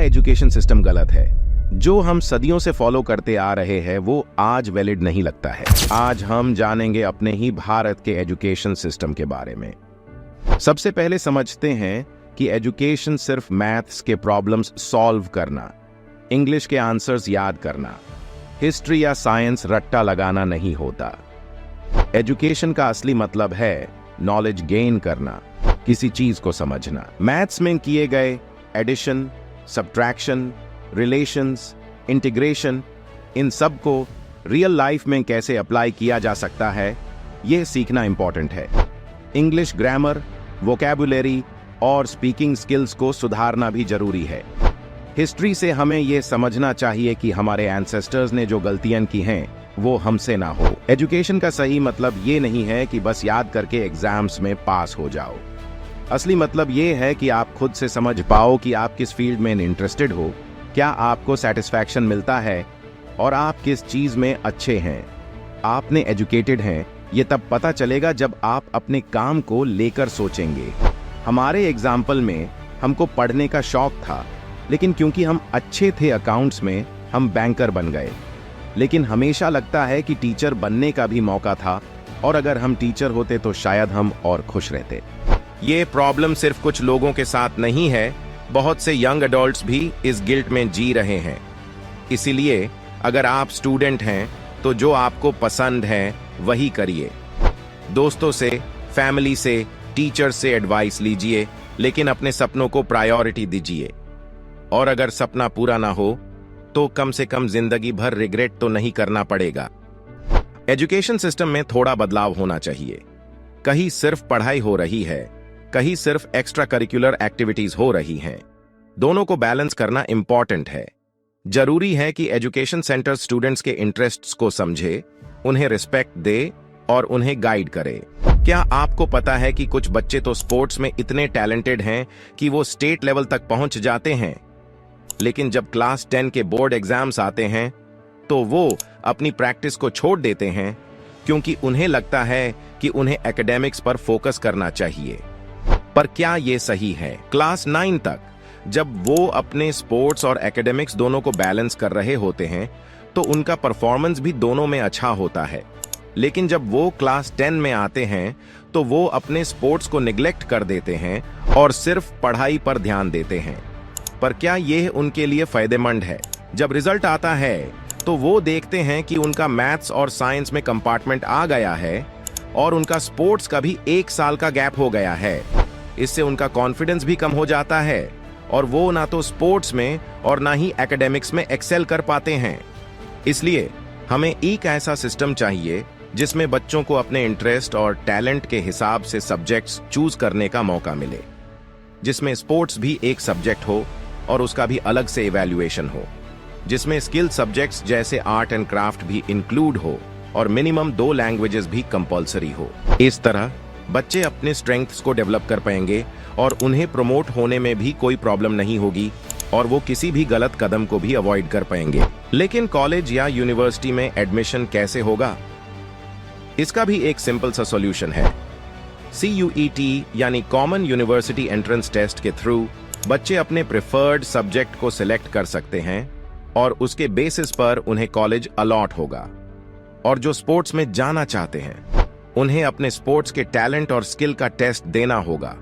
Education system गलत है। जो हम सदियों से फॉलो करते आ रहे हैं वो आज वैलिड नहीं लगता है। आज हम जानेंगे अपने ही भारत के एजुकेशन सिस्टम के बारे में। सबसे पहले समझते हैं कि एजुकेशन सिर्फ मैथ्स के प्रॉब्लम्स सॉल्व करना, इंग्लिश के आंसर्स याद करना, हिस्ट्री या साइंस रट्टा लगाना नहीं होता। एजुकेशन का असली मतलब है नॉलेज गेन करना, किसी चीज को समझना। मैथ्स में किए गए एडिशन, सब्ट्रैक्शन, रिलेशंस, इंटीग्रेशन, इन सब को रियल लाइफ में कैसे अप्लाई किया जा सकता है, यह सीखना इंपॉर्टेंट है। इंग्लिश ग्रामर, वोकैबुलरी और स्पीकिंग स्किल्स को सुधारना भी जरूरी है। हिस्ट्री से हमें यह समझना चाहिए कि हमारे एंसेस्टर्स ने जो गलतियां की हैं वो हमसे ना हो। एजुकेशन का सही मतलब ये नहीं है कि बस याद करके एग्जाम्स में पास हो जाओ। असली मतलब ये है कि आप खुद से समझ पाओ कि आप किस फील्ड में इंटरेस्टेड हो, क्या आपको सेटिस्फैक्शन मिलता है और आप किस चीज में अच्छे हैं। आपने एजुकेटेड हैं ये तब पता चलेगा जब आप अपने काम को लेकर सोचेंगे। हमारे एग्जाम्पल में हमको पढ़ने का शौक था, लेकिन क्योंकि हम अच्छे थे अकाउंट्स में हम बैंकर बन गए। लेकिन हमेशा लगता है कि टीचर बनने का भी मौका था, और अगर हम टीचर होते तो शायद हम और खुश रहते। ये प्रॉब्लम सिर्फ कुछ लोगों के साथ नहीं है, बहुत से यंग एडल्ट्स भी इस गिल्ट में जी रहे हैं। इसीलिए अगर आप स्टूडेंट हैं तो जो आपको पसंद है वही करिए। दोस्तों से, फैमिली से, टीचर से एडवाइस लीजिए, लेकिन अपने सपनों को प्रायोरिटी दीजिए। और अगर सपना पूरा ना हो तो कम से कम जिंदगी भर रिग्रेट तो नहीं करना पड़ेगा। एजुकेशन सिस्टम में थोड़ा बदलाव होना चाहिए। कहीं सिर्फ पढ़ाई हो रही है, कहीं सिर्फ एक्स्ट्रा करिकुलर एक्टिविटीज हो रही हैं। दोनों को बैलेंस करना इंपॉर्टेंट है। जरूरी है कि एजुकेशन सेंटर स्टूडेंट्स के इंटरेस्ट्स को समझे, उन्हें रिस्पेक्ट दे और उन्हें गाइड करे। क्या आपको पता है कि कुछ बच्चे तो स्पोर्ट्स में इतने टैलेंटेड हैं कि वो स्टेट लेवल तक पहुंच जाते हैं, लेकिन जब क्लास 10 के बोर्ड एग्जाम्स आते हैं तो वो अपनी प्रैक्टिस को छोड़ देते हैं, क्योंकि उन्हें लगता है कि उन्हें एकेडमिक्स पर फोकस करना चाहिए। पर क्या ये सही है? क्लास 9 तक जब वो अपने स्पोर्ट्स और एकेडमिक्स दोनों को बैलेंस कर रहे होते हैं तो उनका परफॉर्मेंस भी दोनों में अच्छा होता है। लेकिन जब वो क्लास 10 में आते हैं तो वो अपने स्पोर्ट्स को निग्लेक्ट कर देते हैं और सिर्फ पढ़ाई पर ध्यान देते हैं। पर क्या यह उनके लिए फायदेमंद है? जब रिजल्ट आता है तो वो देखते हैं कि उनका मैथ्स और साइंस में कंपार्टमेंट आ गया है और उनका स्पोर्ट्स का भी 1 साल का गैप हो गया है। इससे उनका कॉन्फिडेंस भी कम हो जाता है और वो ना तो स्पोर्ट्स में और ना ही एकेडमिक्स में एक्सेल कर पाते हैं। इसलिए हमें एक ऐसा सिस्टम चाहिए जिसमें बच्चों को अपने इंटरेस्ट और टैलेंट के हिसाब से सब्जेक्ट्स चूज करने का मौका मिले, जिसमें स्पोर्ट्स भी एक सब्जेक्ट हो और उसका भी अलग से इवैल्यूएशन हो, जिसमें स्किल सब्जेक्ट्स जैसे आर्ट एंड क्राफ्ट भी इंक्लूड हो और मिनिमम 2 लैंग्वेजेस भी कंपलसरी हो। इस तरह बच्चे अपने स्ट्रेंथ्स को डेवलप कर पाएंगे और उन्हें प्रमोट होने में भी कोई प्रॉब्लम नहीं होगी और वो किसी भी गलत कदम को भी अवॉइड कर पाएंगे। लेकिन कॉलेज या यूनिवर्सिटी में एडमिशन कैसे होगा? इसका भी एक सिंपल सा सॉल्यूशन है। CUET यानी कॉमन यूनिवर्सिटी एंट्रेंस टेस्ट के थ्रू बच्चे अपने प्रेफर्ड सब्जेक्ट को सिलेक्ट कर सकते हैं और उसके बेसिस पर उन्हें कॉलेज अलॉट होगा। और जो स्पोर्ट्स में जाना चाहते हैं उन्हें अपने स्पोर्ट्स के टैलेंट और स्किल का टेस्ट देना होगा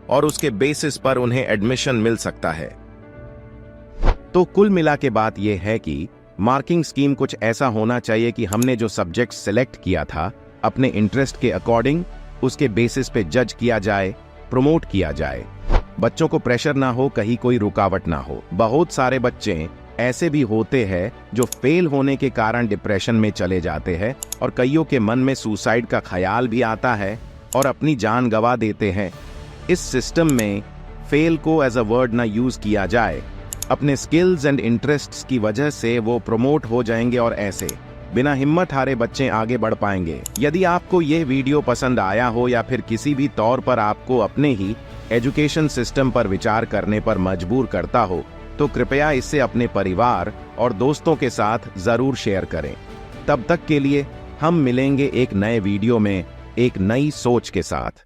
और उसके बेसिस पर उन्हें एडमिशन मिल सकता है। तो कुल मिला के बात यह है कि मार्किंग स्कीम कुछ ऐसा होना चाहिए कि हमने जो सब्जेक्ट सिलेक्ट किया था अपने इंटरेस्ट के अकॉर्डिंग उसके बेसिस पे जज किया जाए, प्रमोट किया जाए। बच्चों को प्रेशर ना हो, कहीं कोई रुकावट ना हो। बहुत सारे बच्चे ऐसे भी होते हैं जो फेल होने के कारण डिप्रेशन में चले जाते हैं और कईयों के मन में सुसाइड का ख्याल भी आता है और अपनी जान गंवा देते हैं। इस सिस्टम में फेल को एज अ वर्ड ना यूज किया जाए। अपने स्किल्स एंड इंटरेस्ट्स की वजह से वो प्रमोट हो जाएंगे और ऐसे बिना हिम्मत हारे बच्चे आगे बढ़ पाएंगे। यदि आपको ये वीडियो पसंद आया हो या फिर किसी भी तौर पर आपको अपने ही एजुकेशन सिस्टम पर विचार करने पर मजबूर करता हो तो कृपया इसे अपने परिवार और दोस्तों के साथ जरूर शेयर करें। तब तक के लिए हम मिलेंगे एक नए वीडियो में एक नई सोच के साथ।